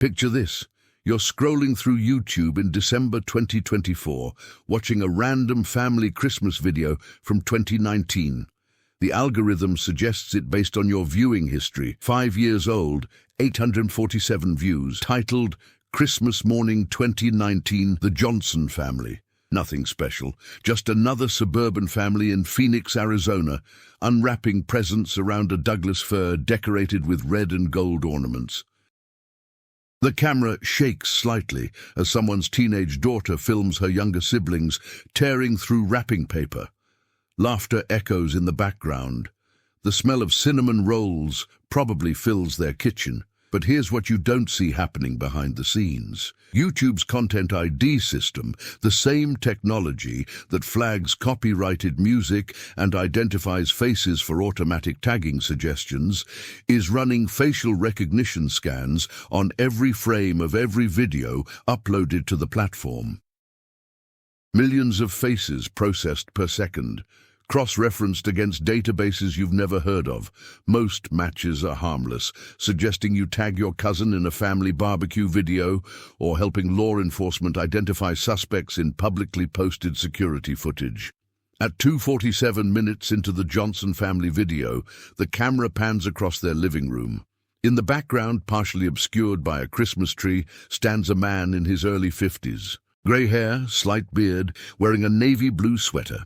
Picture this. You're scrolling through YouTube in December 2024, watching a random family Christmas video from 2019. The algorithm suggests it based on your viewing history. 5 years old, 847 views, titled Christmas Morning 2019, The Johnson Family. Nothing special, just another suburban family in Phoenix, Arizona, unwrapping presents around a Douglas fir decorated with red and gold ornaments. The camera shakes slightly as someone's teenage daughter films her younger siblings tearing through wrapping paper. Laughter echoes in the background. The smell of cinnamon rolls probably fills their kitchen. But here's what you don't see happening behind the scenes. YouTube's Content ID system, the same technology that flags copyrighted music and identifies faces for automatic tagging suggestions, is running facial recognition scans on every frame of every video uploaded to the platform. Millions of faces processed per second, cross-referenced against databases you've never heard of. Most matches are harmless, suggesting you tag your cousin in a family barbecue video or helping law enforcement identify suspects in publicly posted security footage. At 2:47 minutes into the Johnson family video, the camera pans across their living room. In the background, partially obscured by a Christmas tree, stands a man in his early 50s. Grey hair, slight beard, wearing a navy blue sweater.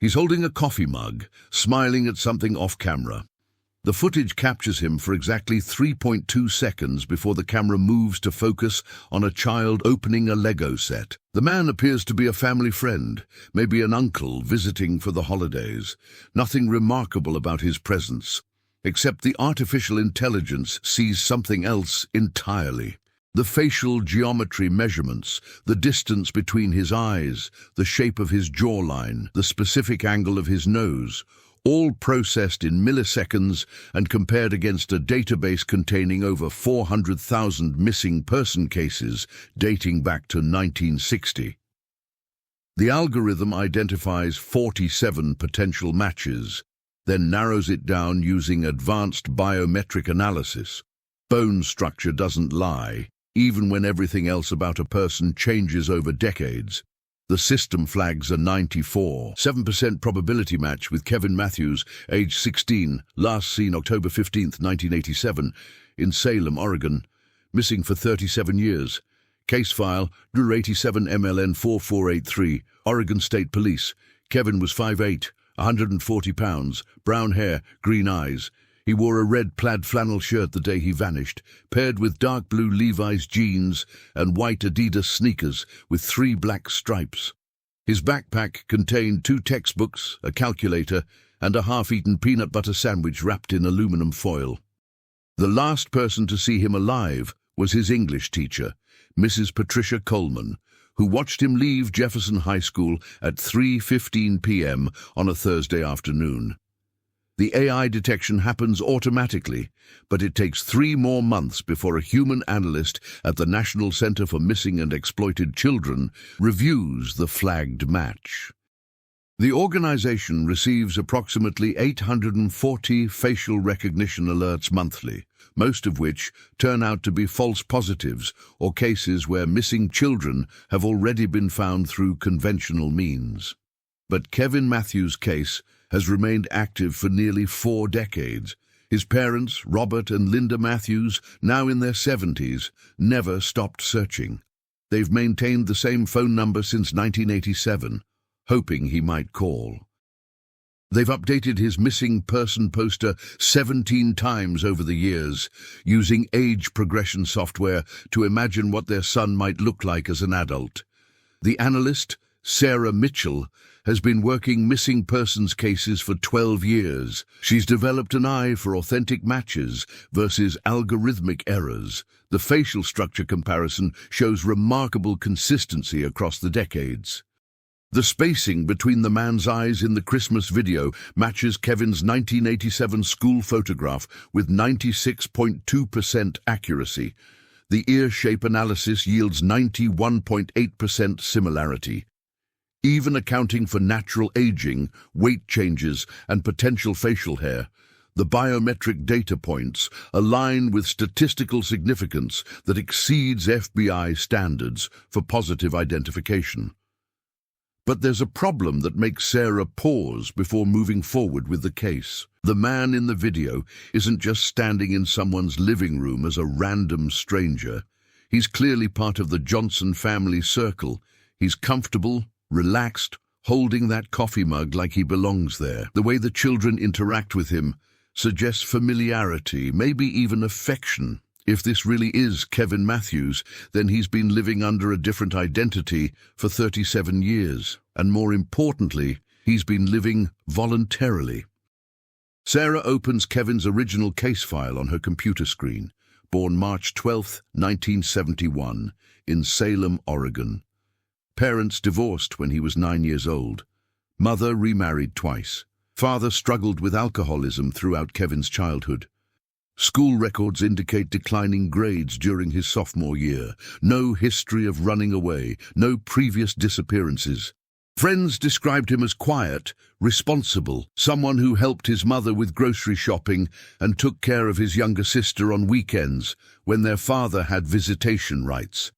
He's holding a coffee mug, smiling at something off-camera. The footage captures him for exactly 3.2 seconds before the camera moves to focus on a child opening a Lego set. The man appears to be a family friend, maybe an uncle visiting for the holidays. Nothing remarkable about his presence, except the artificial intelligence sees something else entirely. The facial geometry measurements, the distance between his eyes, the shape of his jawline, the specific angle of his nose, all processed in milliseconds and compared against a database containing over 400,000 missing person cases dating back to 1960. The algorithm identifies 47 potential matches, then narrows it down using advanced biometric analysis. Bone structure doesn't lie, even when everything else about a person changes over decades. The system flags a 94.7% probability match with Kevin Matthews, age 16, last seen October 15, 1987, in Salem, Oregon, missing for 37 years. Case file, DRU 87 MLN 4483, Oregon State Police. Kevin was 5'8", 140 pounds, brown hair, green eyes. He wore a red plaid flannel shirt the day he vanished, paired with dark blue Levi's jeans and white Adidas sneakers with 3 black stripes. His backpack contained 2 textbooks, a calculator, and a half-eaten peanut butter sandwich wrapped in aluminum foil. The last person to see him alive was his English teacher, Mrs. Patricia Coleman, who watched him leave Jefferson High School at 3:15 p.m. on a Thursday afternoon. The AI detection happens automatically, but it takes 3 more months before a human analyst at the National Center for Missing and Exploited Children reviews the flagged match. The organization receives approximately 840 facial recognition alerts monthly, most of which turn out to be false positives or cases where missing children have already been found through conventional means. But Kevin Matthews' case has remained active for nearly 4 decades. His parents, Robert and Linda Matthews, now in their 70s, never stopped searching. They've maintained the same phone number since 1987, hoping he might call. They've updated his missing person poster 17 times over the years, using age progression software to imagine what their son might look like as an adult. The analyst, Sarah Mitchell, has been working missing persons cases for 12 years. She's developed an eye for authentic matches versus algorithmic errors. The facial structure comparison shows remarkable consistency across the decades. The spacing between the man's eyes in the Christmas video matches Kevin's 1987 school photograph with 96.2% accuracy. The ear shape analysis yields 91.8% similarity. Even accounting for natural aging, weight changes, and potential facial hair, The biometric data points align with statistical significance that exceeds FBI standards for positive identification. But there's a problem that makes Sarah pause before moving forward with the case. The man in the video isn't just standing in someone's living room as a random stranger. He's clearly part of the Johnson family circle. He's comfortable, relaxed, holding that coffee mug like he belongs there. The way the children interact with him suggests familiarity, maybe even affection. If this really is Kevin Matthews, then he's been living under a different identity for 37 years. And more importantly, he's been living voluntarily. Sarah opens Kevin's original case file on her computer screen. Born March 12, 1971, in Salem, Oregon. Parents divorced when he was 9 years old. Mother remarried twice. Father struggled with alcoholism throughout Kevin's childhood. School records indicate declining grades during his sophomore year. No history of running away, no previous disappearances. Friends described him as quiet, responsible, someone who helped his mother with grocery shopping and took care of his younger sister on weekends when their father had visitation rights.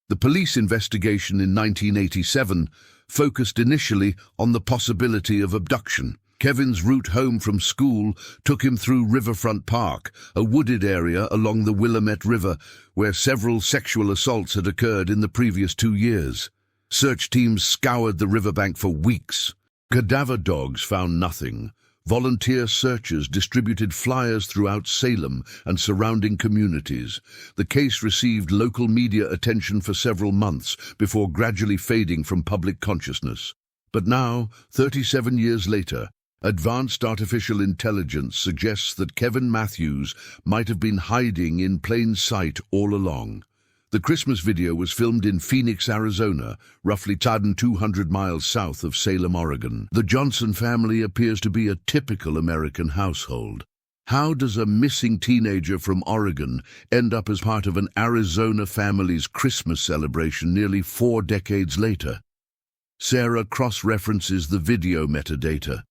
The police investigation in 1987 focused initially on the possibility of abduction. Kevin's route home from school took him through Riverfront Park, a wooded area along the Willamette River, where several sexual assaults had occurred in the previous 2 years. Search teams scoured the riverbank for weeks. Cadaver dogs found nothing. Volunteer searchers distributed flyers throughout Salem and surrounding communities. The case received local media attention for several months before gradually fading from public consciousness. But now, 37 years later, advanced artificial intelligence suggests that Kevin Matthews might have been hiding in plain sight all along. The Christmas video was filmed in Phoenix, Arizona, roughly 200 miles south of Salem, Oregon. The Johnson family appears to be a typical American household. How does a missing teenager from Oregon end up as part of an Arizona family's Christmas celebration nearly 4 decades later? Sarah cross-references the video metadata.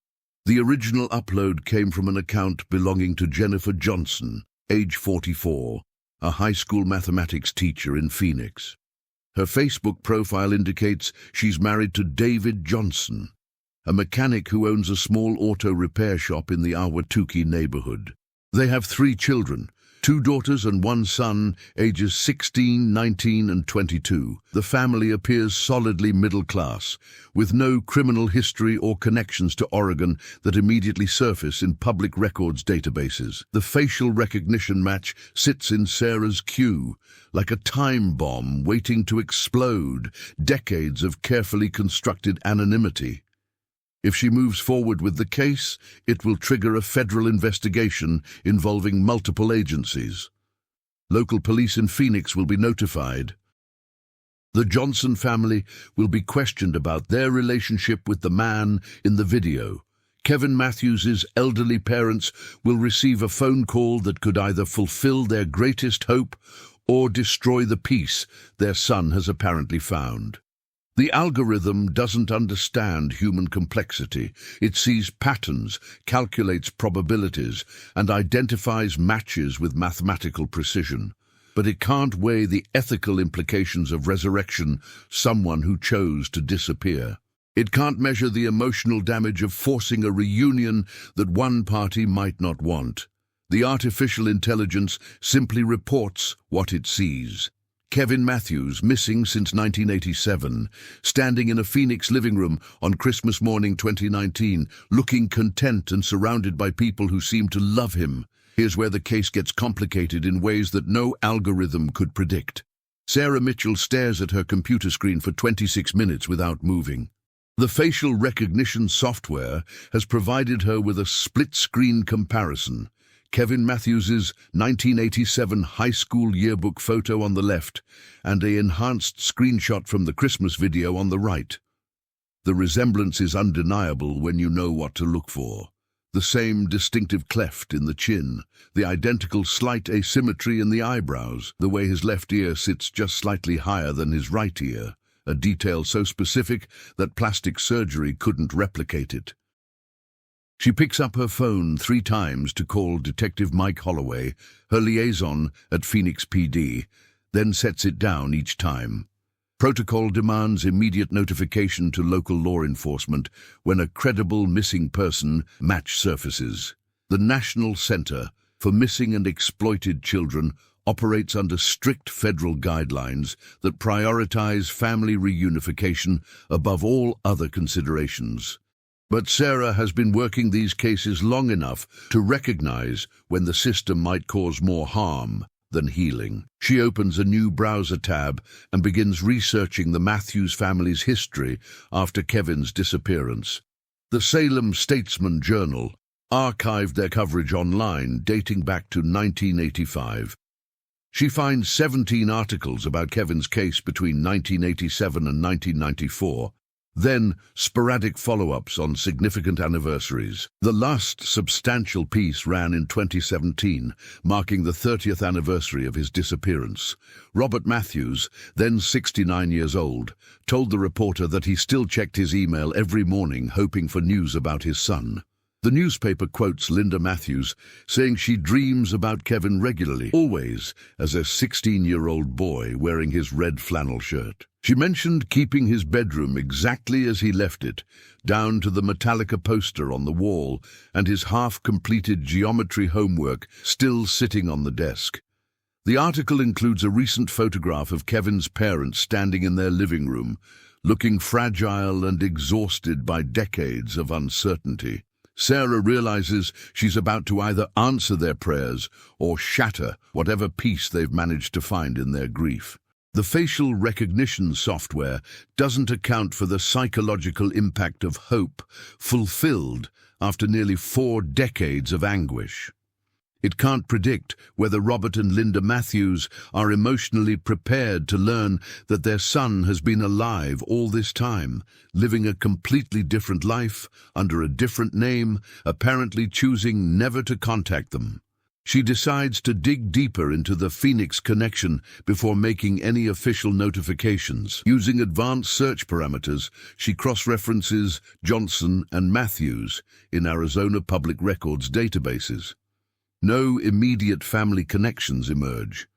The original upload came from an account belonging to Jennifer Johnson, age 44, a high school mathematics teacher in Phoenix. Her Facebook profile indicates she's married to David Johnson, a mechanic who owns a small auto repair shop in the Ahwatukee neighborhood. They have 3 children, 2 daughters and 1 son, ages 16, 19 and 22. The family appears solidly middle class, with no criminal history or connections to Oregon that immediately surface in public records databases. The facial recognition match sits in Sarah's queue, like a time bomb waiting to explode, decades of carefully constructed anonymity. If she moves forward with the case, it will trigger a federal investigation involving multiple agencies. Local police in Phoenix will be notified. The Johnson family will be questioned about their relationship with the man in the video. Kevin Matthews' elderly parents will receive a phone call that could either fulfill their greatest hope or destroy the peace their son has apparently found. The algorithm doesn't understand human complexity. It sees patterns, calculates probabilities, and identifies matches with mathematical precision. But it can't weigh the ethical implications of resurrection, someone who chose to disappear. It can't measure the emotional damage of forcing a reunion that one party might not want. The artificial intelligence simply reports what it sees. Kevin Matthews, missing since 1987, standing in a Phoenix living room on Christmas morning 2019, looking content and surrounded by people who seem to love him. Here's where the case gets complicated in ways that no algorithm could predict. Sarah Mitchell stares at her computer screen for 26 minutes without moving. The facial recognition software has provided her with a split-screen comparison. Kevin Matthews' 1987 high school yearbook photo on the left and an enhanced screenshot from the Christmas video on the right. The resemblance is undeniable when you know what to look for. The same distinctive cleft in the chin, the identical slight asymmetry in the eyebrows, the way his left ear sits just slightly higher than his right ear, a detail so specific that plastic surgery couldn't replicate it. She picks up her phone 3 times to call Detective Mike Holloway, her liaison at Phoenix PD, then sets it down each time. Protocol demands immediate notification to local law enforcement when a credible missing person match surfaces. The National Center for Missing and Exploited Children operates under strict federal guidelines that prioritize family reunification above all other considerations. But Sarah has been working these cases long enough to recognize when the system might cause more harm than healing. She opens a new browser tab and begins researching the Matthews family's history after Kevin's disappearance. The Salem Statesman Journal archived their coverage online dating back to 1985. She finds 17 articles about Kevin's case between 1987 and 1994, then sporadic follow-ups on significant anniversaries. The last substantial piece ran in 2017, marking the 30th anniversary of his disappearance. Robert Matthews, then 69 years old, told the reporter that he still checked his email every morning hoping for news about his son. The newspaper quotes Linda Matthews, saying she dreams about Kevin regularly, always as a 16-year-old boy wearing his red flannel shirt. She mentioned keeping his bedroom exactly as he left it, down to the Metallica poster on the wall and his half-completed geometry homework still sitting on the desk. The article includes a recent photograph of Kevin's parents standing in their living room, looking fragile and exhausted by decades of uncertainty. Sarah realizes she's about to either answer their prayers or shatter whatever peace they've managed to find in their grief. The facial recognition software doesn't account for the psychological impact of hope fulfilled after nearly 4 decades of anguish. It can't predict whether Robert and Linda Matthews are emotionally prepared to learn that their son has been alive all this time, living a completely different life, under a different name, apparently choosing never to contact them. She decides to dig deeper into the Phoenix connection before making any official notifications. Using advanced search parameters, she cross-references Johnson and Matthews in Arizona Public Records databases. No immediate family connections emerge.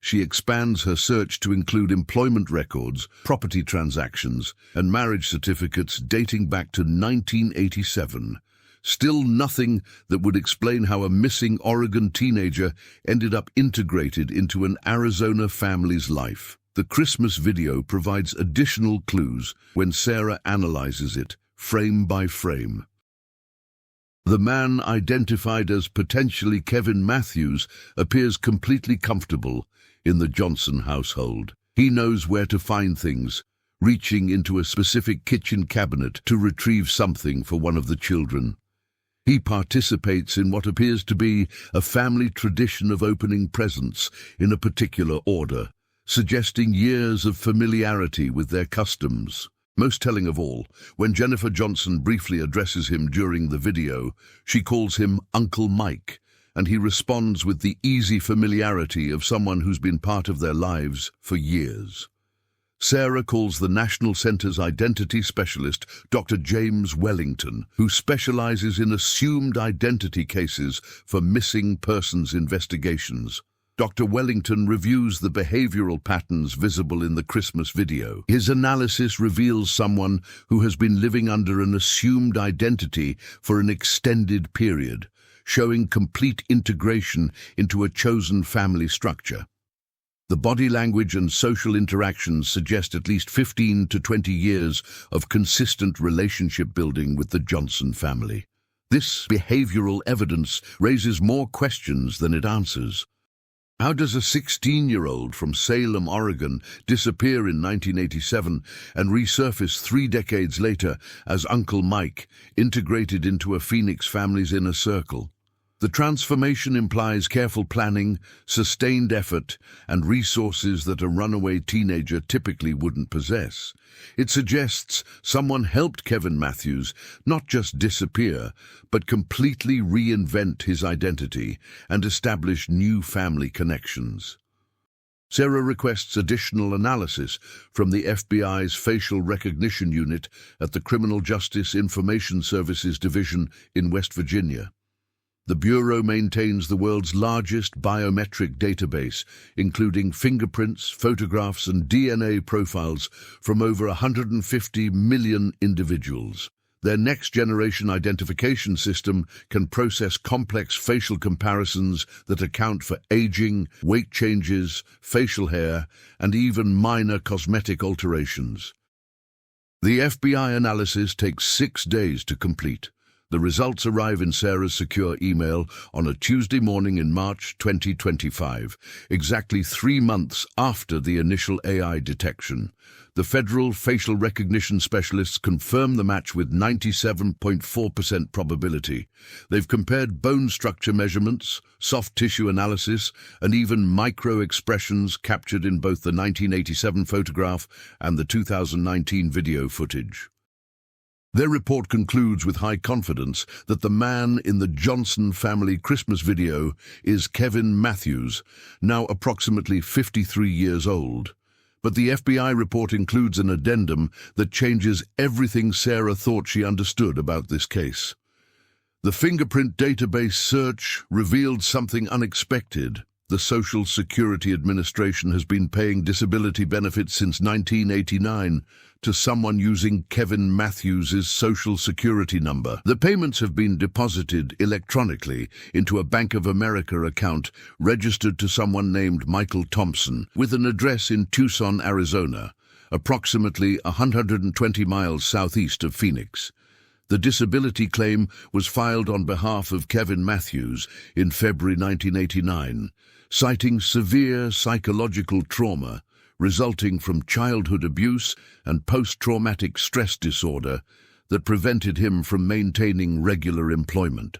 She expands her search to include employment records, property transactions, and marriage certificates dating back to 1987. Still nothing that would explain how a missing Oregon teenager ended up integrated into an Arizona family's life. The Christmas video provides additional clues when Sarah analyzes it, frame by frame. The man identified as potentially Kevin Matthews appears completely comfortable in the Johnson household. He knows where to find things, reaching into a specific kitchen cabinet to retrieve something for one of the children. He participates in what appears to be a family tradition of opening presents in a particular order, suggesting years of familiarity with their customs. Most telling of all, when Jennifer Johnson briefly addresses him during the video, she calls him Uncle Mike, and he responds with the easy familiarity of someone who's been part of their lives for years. Sarah calls the National Center's identity specialist, Dr. James Wellington, who specializes in assumed identity cases for missing persons investigations. Dr. Wellington reviews the behavioral patterns visible in the Christmas video. His analysis reveals someone who has been living under an assumed identity for an extended period, showing complete integration into a chosen family structure. The body language and social interactions suggest at least 15 to 20 years of consistent relationship building with the Johnson family. This behavioral evidence raises more questions than it answers. How does a 16-year-old from Salem, Oregon, disappear in 1987 and resurface 3 decades later as Uncle Mike, integrated into a Phoenix family's inner circle? The transformation implies careful planning, sustained effort, and resources that a runaway teenager typically wouldn't possess. It suggests someone helped Kevin Matthews not just disappear, but completely reinvent his identity and establish new family connections. Sarah requests additional analysis from the FBI's facial recognition unit at the Criminal Justice Information Services Division in West Virginia. The Bureau maintains the world's largest biometric database, including fingerprints, photographs, and DNA profiles from over 150 million individuals. Their next-generation identification system can process complex facial comparisons that account for aging, weight changes, facial hair, and even minor cosmetic alterations. The FBI analysis takes 6 days to complete. The results arrive in Sarah's secure email on a Tuesday morning in March 2025, exactly 3 months after the initial AI detection. The federal facial recognition specialists confirm the match with 97.4% probability. They've compared bone structure measurements, soft tissue analysis, and even micro-expressions captured in both the 1987 photograph and the 2019 video footage. Their report concludes with high confidence that the man in the Johnson family Christmas video is Kevin Matthews, now approximately 53 years old. But the FBI report includes an addendum that changes everything Sarah thought she understood about this case. The fingerprint database search revealed something unexpected. The Social Security Administration has been paying disability benefits since 1989 to someone using Kevin Matthews' Social Security number. The payments have been deposited electronically into a Bank of America account registered to someone named Michael Thompson, with an address in Tucson, Arizona, approximately 120 miles southeast of Phoenix. The disability claim was filed on behalf of Kevin Matthews in February 1989, citing severe psychological trauma resulting from childhood abuse and post-traumatic stress disorder that prevented him from maintaining regular employment.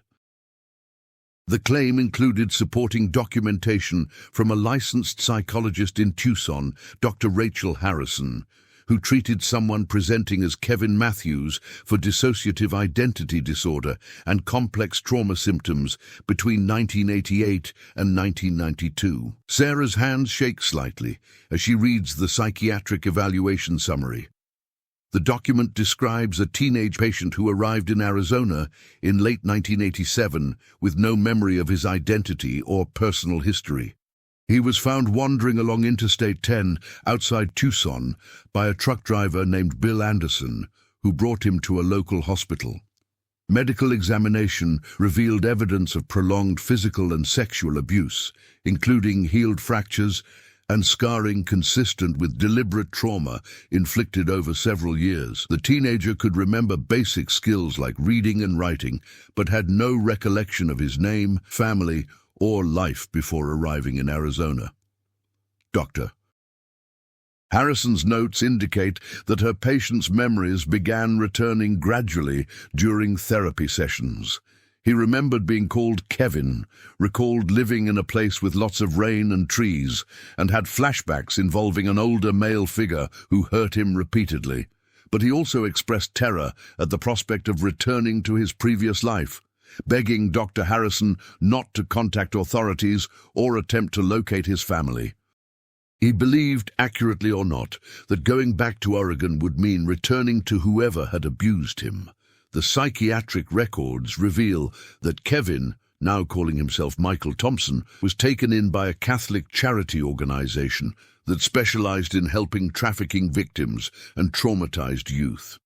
The claim included supporting documentation from a licensed psychologist in Tucson, Dr. Rachel Harrison, who treated someone presenting as Kevin Matthews for dissociative identity disorder and complex trauma symptoms between 1988 and 1992. Sarah's hands shake slightly as she reads the psychiatric evaluation summary. The document describes a teenage patient who arrived in Arizona in late 1987 with no memory of his identity or personal history. He was found wandering along Interstate 10 outside Tucson by a truck driver named Bill Anderson, who brought him to a local hospital. Medical examination revealed evidence of prolonged physical and sexual abuse, including healed fractures and scarring consistent with deliberate trauma inflicted over several years. The teenager could remember basic skills like reading and writing, but had no recollection of his name, family, or life before arriving in Arizona. Dr. Harrison's notes indicate that her patient's memories began returning gradually during therapy sessions. He remembered being called Kevin, recalled living in a place with lots of rain and trees, and had flashbacks involving an older male figure who hurt him repeatedly. But he also expressed terror at the prospect of returning to his previous life, begging Dr. Harrison not to contact authorities or attempt to locate his family. He believed, accurately or not, that going back to Oregon would mean returning to whoever had abused him. The psychiatric records reveal that Kevin, now calling himself Michael Thompson, was taken in by a Catholic charity organization that specialized in helping trafficking victims and traumatized youth.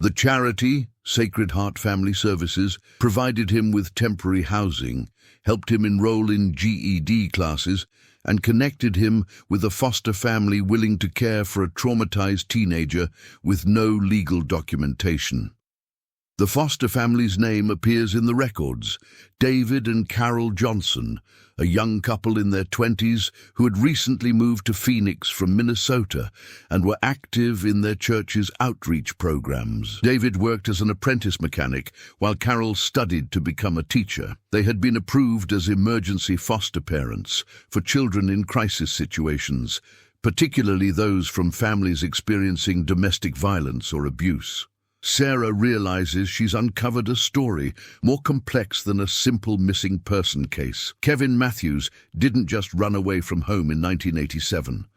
The charity, Sacred Heart Family Services, provided him with temporary housing, helped him enroll in GED classes, and connected him with a foster family willing to care for a traumatized teenager with no legal documentation. The foster family's name appears in the records: David and Carol Johnson, a young couple in their 20s who had recently moved to Phoenix from Minnesota and were active in their church's outreach programs. David worked as an apprentice mechanic while Carol studied to become a teacher. They had been approved as emergency foster parents for children in crisis situations, particularly those from families experiencing domestic violence or abuse. Sarah realizes she's uncovered a story more complex than a simple missing person case. Kevin Matthews didn't just run away from home in 1987.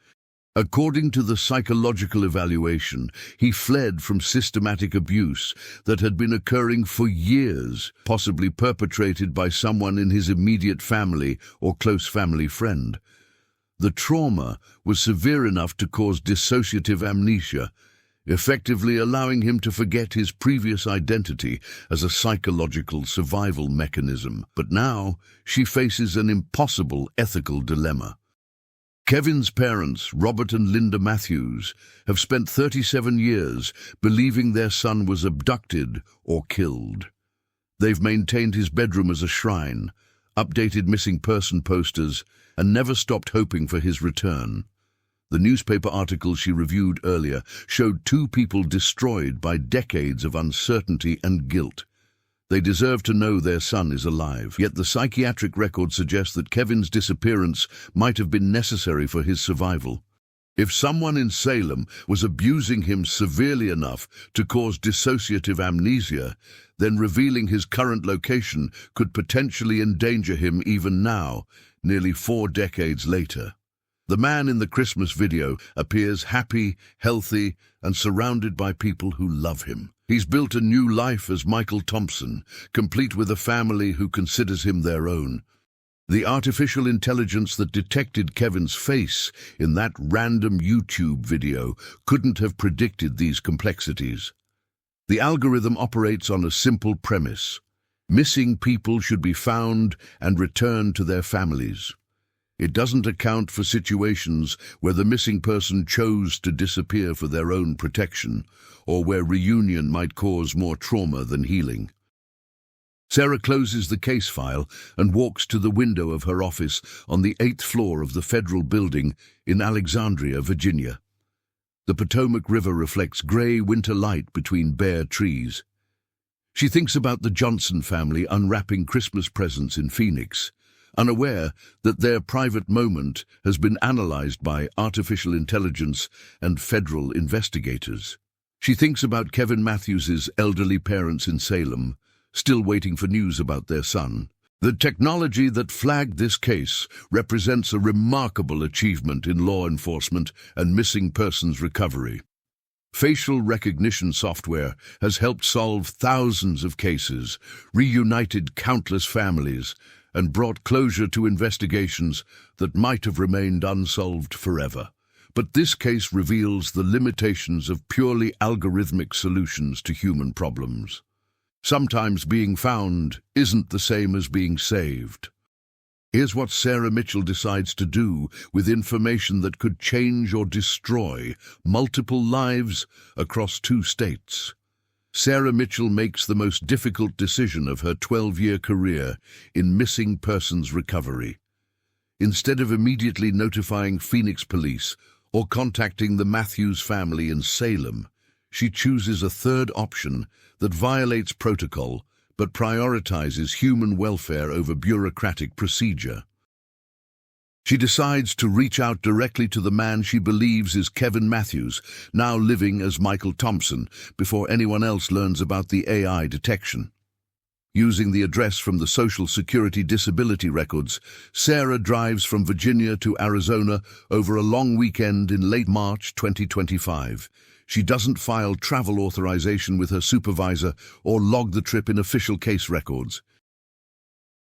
According to the psychological evaluation, he fled from systematic abuse that had been occurring for years, possibly perpetrated by someone in his immediate family or close family friend. The trauma was severe enough to cause dissociative amnesia, effectively allowing him to forget his previous identity as a psychological survival mechanism. But now she faces an impossible ethical dilemma. Kevin's parents, Robert and Linda Matthews, have spent 37 years believing their son was abducted or killed. They've maintained his bedroom as a shrine, updated missing person posters, and never stopped hoping for his return. The newspaper article she reviewed earlier showed two people destroyed by decades of uncertainty and guilt. They deserve to know their son is alive, yet the psychiatric record suggests that Kevin's disappearance might have been necessary for his survival. If someone in Salem was abusing him severely enough to cause dissociative amnesia, then revealing his current location could potentially endanger him even now, nearly 4 decades later. The man in the Christmas video appears happy, healthy, and surrounded by people who love him. He's built a new life as Michael Thompson, complete with a family who considers him their own. The artificial intelligence that detected Kevin's face in that random YouTube video couldn't have predicted these complexities. The algorithm operates on a simple premise: missing people should be found and returned to their families. It doesn't account for situations where the missing person chose to disappear for their own protection, or where reunion might cause more trauma than healing. Sarah closes the case file and walks to the window of her office on the 8th floor of the federal building in Alexandria, Virginia. The Potomac River reflects gray winter light between bare trees. She thinks about the Johnson family unwrapping Christmas presents in Phoenix, unaware that their private moment has been analyzed by artificial intelligence and federal investigators. She thinks about Kevin Matthews's elderly parents in Salem, still waiting for news about their son. The technology that flagged this case represents a remarkable achievement in law enforcement and missing persons recovery. Facial recognition software has helped solve thousands of cases, reunited countless families, and brought closure to investigations that might have remained unsolved forever. But this case reveals the limitations of purely algorithmic solutions to human problems. Sometimes being found isn't the same as being saved. Here's what Sarah Mitchell decides to do with information that could change or destroy multiple lives across 2 states. Sarah Mitchell makes the most difficult decision of her 12-year career in missing persons recovery. Instead of immediately notifying Phoenix police or contacting the Matthews family in Salem, she chooses a third option that violates protocol but prioritizes human welfare over bureaucratic procedure. She decides to reach out directly to the man she believes is Kevin Matthews, now living as Michael Thompson, before anyone else learns about the AI detection. Using the address from the Social Security disability records, Sarah drives from Virginia to Arizona over a long weekend in late March 2025. She doesn't file travel authorization with her supervisor or log the trip in official case records.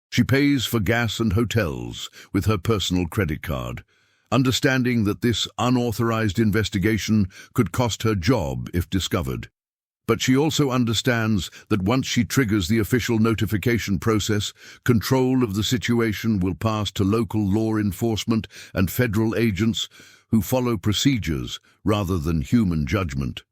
She pays for gas and hotels with her personal credit card, understanding that this unauthorized investigation could cost her job if discovered. But she also understands that once she triggers the official notification process, control of the situation will pass to local law enforcement and federal agents who follow procedures rather than human judgment.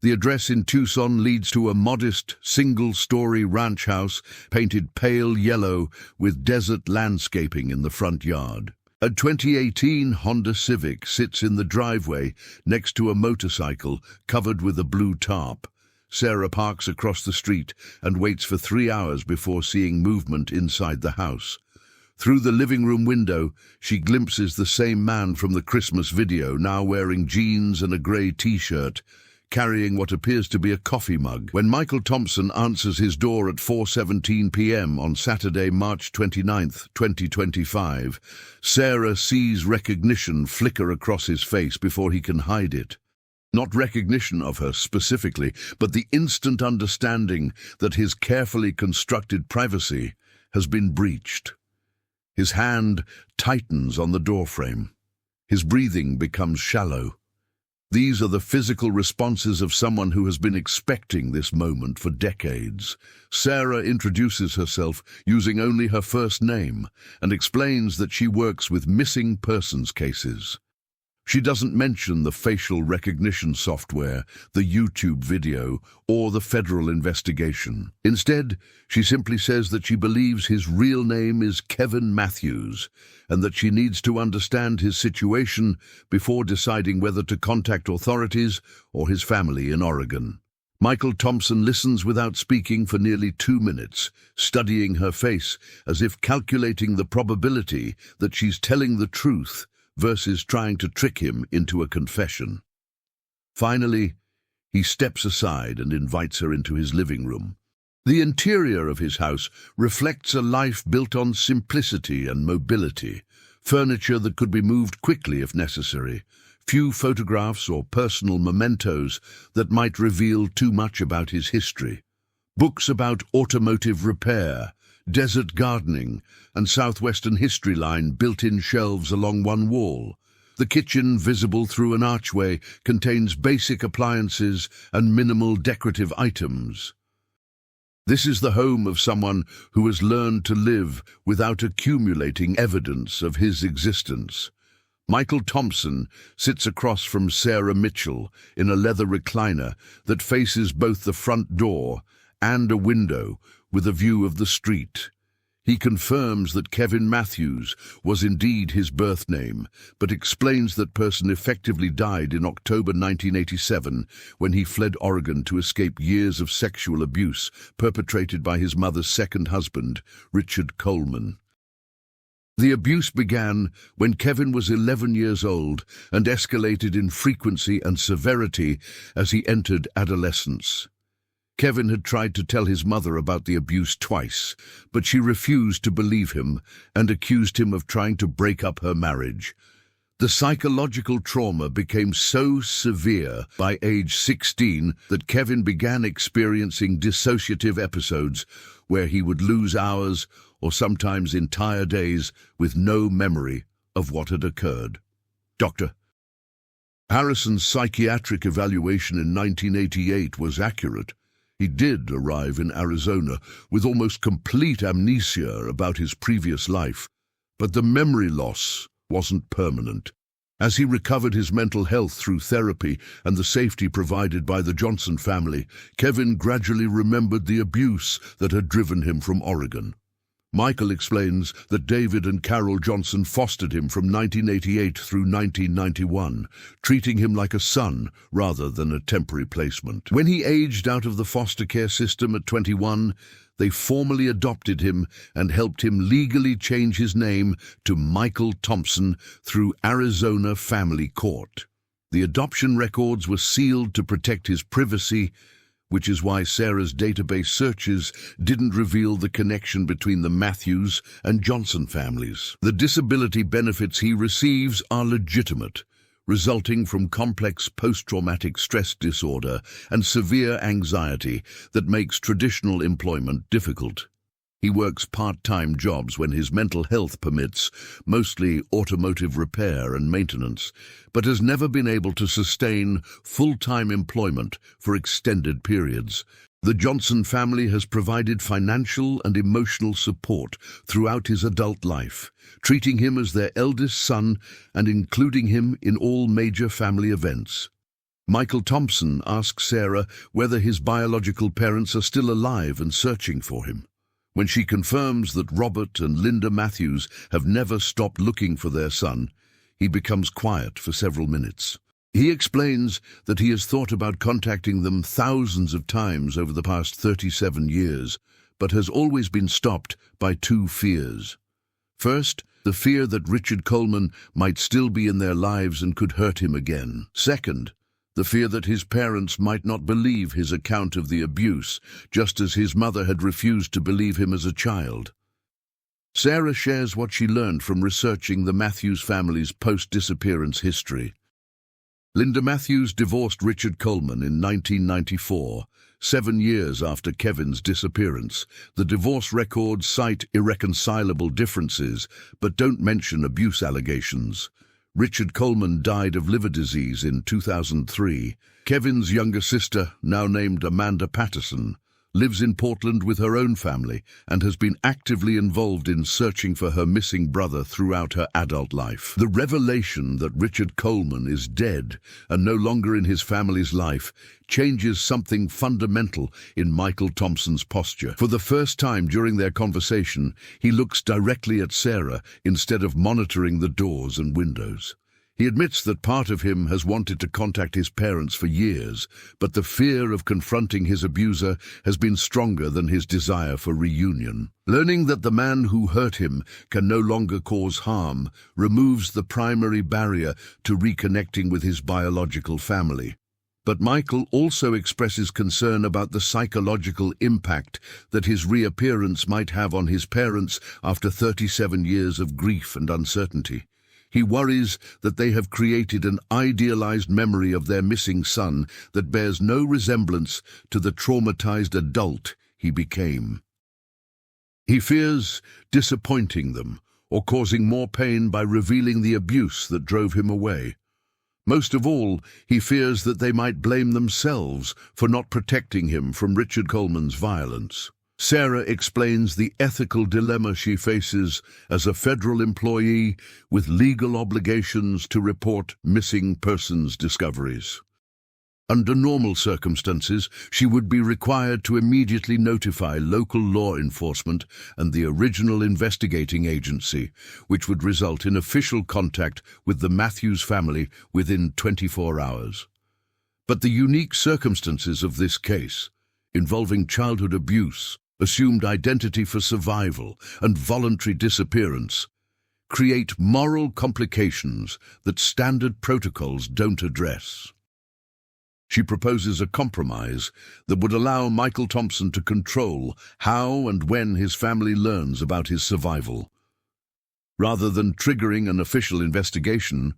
The address in Tucson leads to a modest, single-story ranch house painted pale yellow with desert landscaping in the front yard. A 2018 Honda Civic sits in the driveway next to a motorcycle covered with a blue tarp. Sarah parks across the street and waits for 3 hours before seeing movement inside the house. Through the living room window, she glimpses the same man from the Christmas video, now wearing jeans and a grey t-shirt. carrying what appears to be a coffee mug. When Michael Thompson answers his door at 4:17 p.m. on Saturday, March 29, 2025, Sarah sees recognition flicker across his face before he can hide it. Not recognition of her specifically, but the instant understanding that his carefully constructed privacy has been breached. His hand tightens on the doorframe. His breathing becomes shallow. These are the physical responses of someone who has been expecting this moment for decades. Sarah introduces herself using only her first name and explains that she works with missing persons cases. She doesn't mention the facial recognition software, the YouTube video, or the federal investigation. Instead, she simply says that she believes his real name is Kevin Matthews and that she needs to understand his situation before deciding whether to contact authorities or his family in Oregon. Michael Thompson listens without speaking for nearly 2 minutes, studying her face as if calculating the probability that she's telling the truth versus trying to trick him into a confession. Finally, he steps aside and invites her into his living room. The interior of his house reflects a life built on simplicity and mobility, furniture that could be moved quickly if necessary, few photographs or personal mementos that might reveal too much about his history, books about automotive repair, desert gardening, and southwestern history line built-in shelves along one wall. The kitchen, visible through an archway, contains basic appliances and minimal decorative items. This is the home of someone who has learned to live without accumulating evidence of his existence. Michael Thompson sits across from Sarah Mitchell in a leather recliner that faces both the front door and a window with a view of the street. He confirms that Kevin Matthews was indeed his birth name, but explains that person effectively died in October 1987 when he fled Oregon to escape years of sexual abuse perpetrated by his mother's second husband, Richard Coleman. The abuse began when Kevin was 11 years old and escalated in frequency and severity as he entered adolescence. Kevin had tried to tell his mother about the abuse twice, but she refused to believe him and accused him of trying to break up her marriage. The psychological trauma became so severe by age 16 that Kevin began experiencing dissociative episodes where he would lose hours or sometimes entire days with no memory of what had occurred. Dr. Harrison's psychiatric evaluation in 1988 was accurate. He did arrive in Arizona with almost complete amnesia about his previous life, but the memory loss wasn't permanent. As he recovered his mental health through therapy and the safety provided by the Johnson family, Kevin gradually remembered the abuse that had driven him from Oregon. Michael explains that David and Carol Johnson fostered him from 1988 through 1991, treating him like a son rather than a temporary placement. When he aged out of the foster care system at 21, they formally adopted him and helped him legally change his name to Michael Thompson through Arizona Family Court. The adoption records were sealed to protect his privacy, which is why Sarah's database searches didn't reveal the connection between the Matthews and Johnson families. The disability benefits he receives are legitimate, resulting from complex post-traumatic stress disorder and severe anxiety that makes traditional employment difficult. He works part-time jobs when his mental health permits, mostly automotive repair and maintenance, but has never been able to sustain full-time employment for extended periods. The Johnson family has provided financial and emotional support throughout his adult life, treating him as their eldest son and including him in all major family events. Michael Thompson asks Sarah whether his biological parents are still alive and searching for him. When she confirms that Robert and Linda Matthews have never stopped looking for their son, he becomes quiet for several minutes. He explains that he has thought about contacting them thousands of times over the past 37 years, but has always been stopped by two fears. First, the fear that Richard Coleman might still be in their lives and could hurt him again. Second, the fear that his parents might not believe his account of the abuse, just as his mother had refused to believe him as a child. Sarah shares what she learned from researching the Matthews family's post-disappearance history. Linda Matthews divorced Richard Coleman in 1994, 7 years after Kevin's disappearance. The divorce records cite irreconcilable differences, but don't mention abuse allegations. Richard Coleman died of liver disease in 2003. Kevin's younger sister, now named Amanda Patterson, lives in Portland with her own family and has been actively involved in searching for her missing brother throughout her adult life. The revelation that Richard Coleman is dead and no longer in his family's life changes something fundamental in Michael Thompson's posture. For the first time during their conversation, he looks directly at Sarah instead of monitoring the doors and windows. He admits that part of him has wanted to contact his parents for years, but the fear of confronting his abuser has been stronger than his desire for reunion. Learning that the man who hurt him can no longer cause harm removes the primary barrier to reconnecting with his biological family. But Michael also expresses concern about the psychological impact that his reappearance might have on his parents after 37 years of grief and uncertainty. He worries that they have created an idealized memory of their missing son that bears no resemblance to the traumatized adult he became. He fears disappointing them or causing more pain by revealing the abuse that drove him away. Most of all, he fears that they might blame themselves for not protecting him from Richard Coleman's violence. Sarah explains the ethical dilemma she faces as a federal employee with legal obligations to report missing persons discoveries. Under normal circumstances, she would be required to immediately notify local law enforcement and the original investigating agency, which would result in official contact with the Matthews family within 24 hours. But the unique circumstances of this case, involving childhood abuse, assumed identity for survival, and voluntary disappearance, create moral complications that standard protocols don't address. She proposes a compromise that would allow Michael Thompson to control how and when his family learns about his survival. Rather than triggering an official investigation,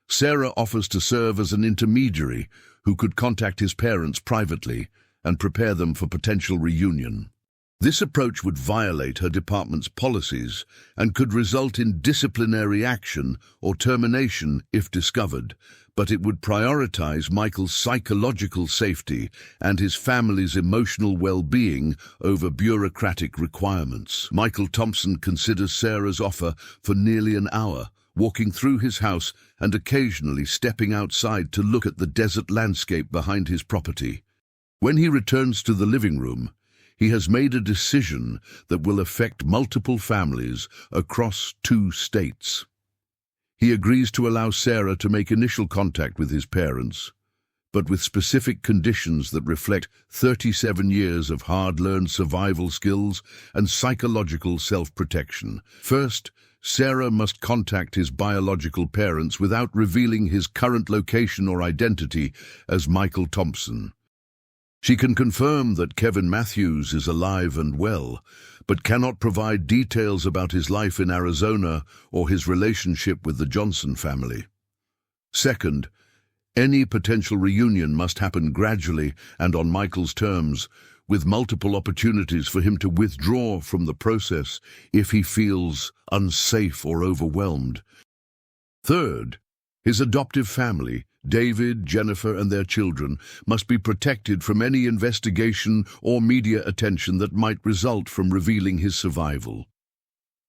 Sarah offers to serve as an intermediary who could contact his parents privately and prepare them for potential reunion. This approach would violate her department's policies and could result in disciplinary action or termination if discovered, but it would prioritize Michael's psychological safety and his family's emotional well-being over bureaucratic requirements. Michael Thompson considers Sarah's offer for nearly an hour, walking through his house and occasionally stepping outside to look at the desert landscape behind his property. When he returns to the living room, he has made a decision that will affect multiple families across 2 states. He agrees to allow Sarah to make initial contact with his parents, but with specific conditions that reflect 37 years of hard-learned survival skills and psychological self-protection. First, Sarah must contact his biological parents without revealing his current location or identity as Michael Thompson. She can confirm that Kevin Matthews is alive and well, but cannot provide details about his life in Arizona or his relationship with the Johnson family. Second, any potential reunion must happen gradually and on Michael's terms, with multiple opportunities for him to withdraw from the process if he feels unsafe or overwhelmed. Third, his adoptive family, David, Jennifer, and their children, must be protected from any investigation or media attention that might result from revealing his survival.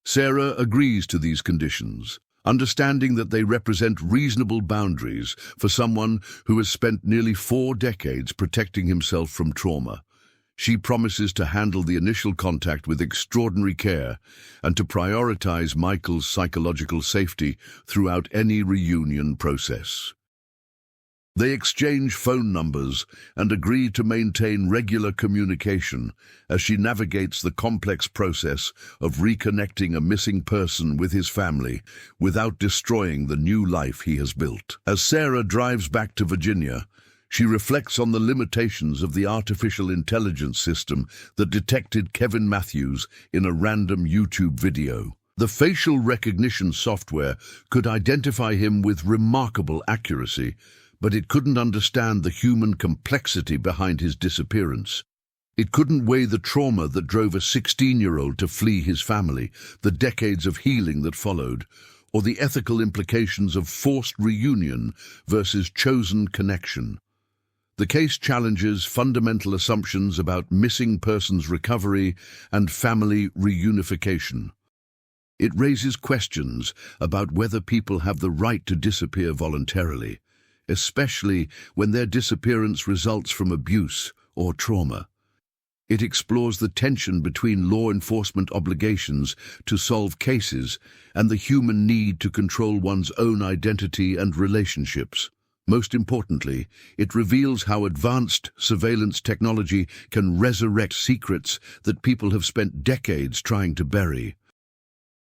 Sarah agrees to these conditions, understanding that they represent reasonable boundaries for someone who has spent nearly 4 decades protecting himself from trauma. She promises to handle the initial contact with extraordinary care and to prioritize Michael's psychological safety throughout any reunion process. They exchange phone numbers and agree to maintain regular communication as she navigates the complex process of reconnecting a missing person with his family without destroying the new life he has built. As Sarah drives back to Virginia, She reflects on the limitations of the artificial intelligence system that detected Kevin Matthews in a random YouTube video. The facial recognition software could identify him with remarkable accuracy, but it couldn't understand the human complexity behind his disappearance. It couldn't weigh the trauma that drove a 16-year-old to flee his family, the decades of healing that followed, or the ethical implications of forced reunion versus chosen connection. The case challenges fundamental assumptions about missing persons recovery and family reunification. It raises questions about whether people have the right to disappear voluntarily, especially when their disappearance results from abuse or trauma. It explores the tension between law enforcement obligations to solve cases and the human need to control one's own identity and relationships. Most importantly, it reveals how advanced surveillance technology can resurrect secrets that people have spent decades trying to bury.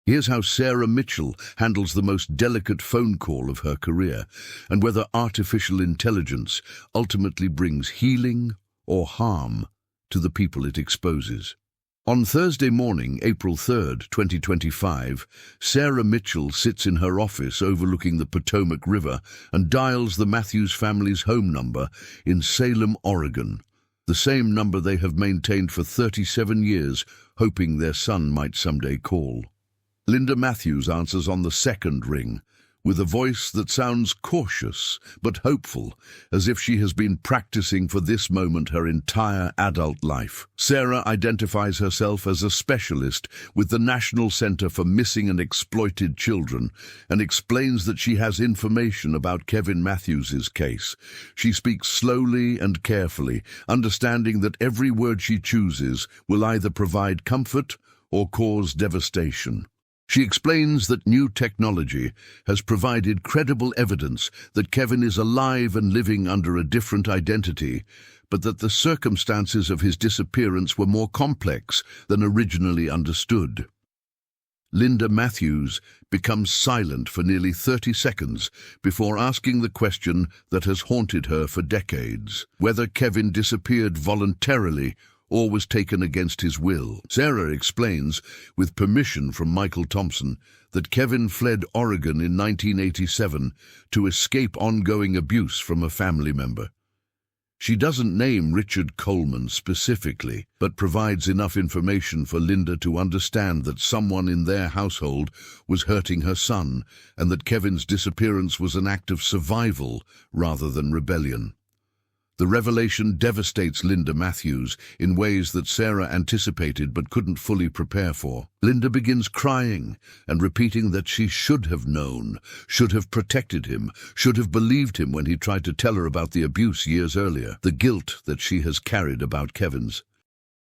Here's how Sarah Mitchell handles the most delicate phone call of her career, and whether artificial intelligence ultimately brings healing or harm to the people it exposes. On Thursday morning, April 3rd, 2025, Sarah Mitchell sits in her office overlooking the Potomac River and dials the Matthews family's home number in Salem, Oregon, the same number they have maintained for 37 years, hoping their son might someday call. Linda Matthews answers on the second ring, with a voice that sounds cautious but hopeful, as if she has been practicing for this moment her entire adult life. Sarah identifies herself as a specialist with the National Center for Missing and Exploited Children and explains that she has information about Kevin Matthews' case. She speaks slowly and carefully, understanding that every word she chooses will either provide comfort or cause devastation. She explains that new technology has provided credible evidence that Kevin is alive and living under a different identity, but that the circumstances of his disappearance were more complex than originally understood. Linda Matthews becomes silent for nearly 30 seconds before asking the question that has haunted her for decades: whether Kevin disappeared voluntarily or was taken against his will. Sarah explains, with permission from Michael Thompson, that Kevin fled Oregon in 1987 to escape ongoing abuse from a family member. She doesn't name Richard Coleman specifically, but provides enough information for Linda to understand that someone in their household was hurting her son, and that Kevin's disappearance was an act of survival rather than rebellion. The revelation devastates Linda Matthews in ways that Sarah anticipated but couldn't fully prepare for. Linda begins crying and repeating that she should have known, should have protected him, should have believed him when he tried to tell her about the abuse years earlier, the guilt that she has carried about Kevin's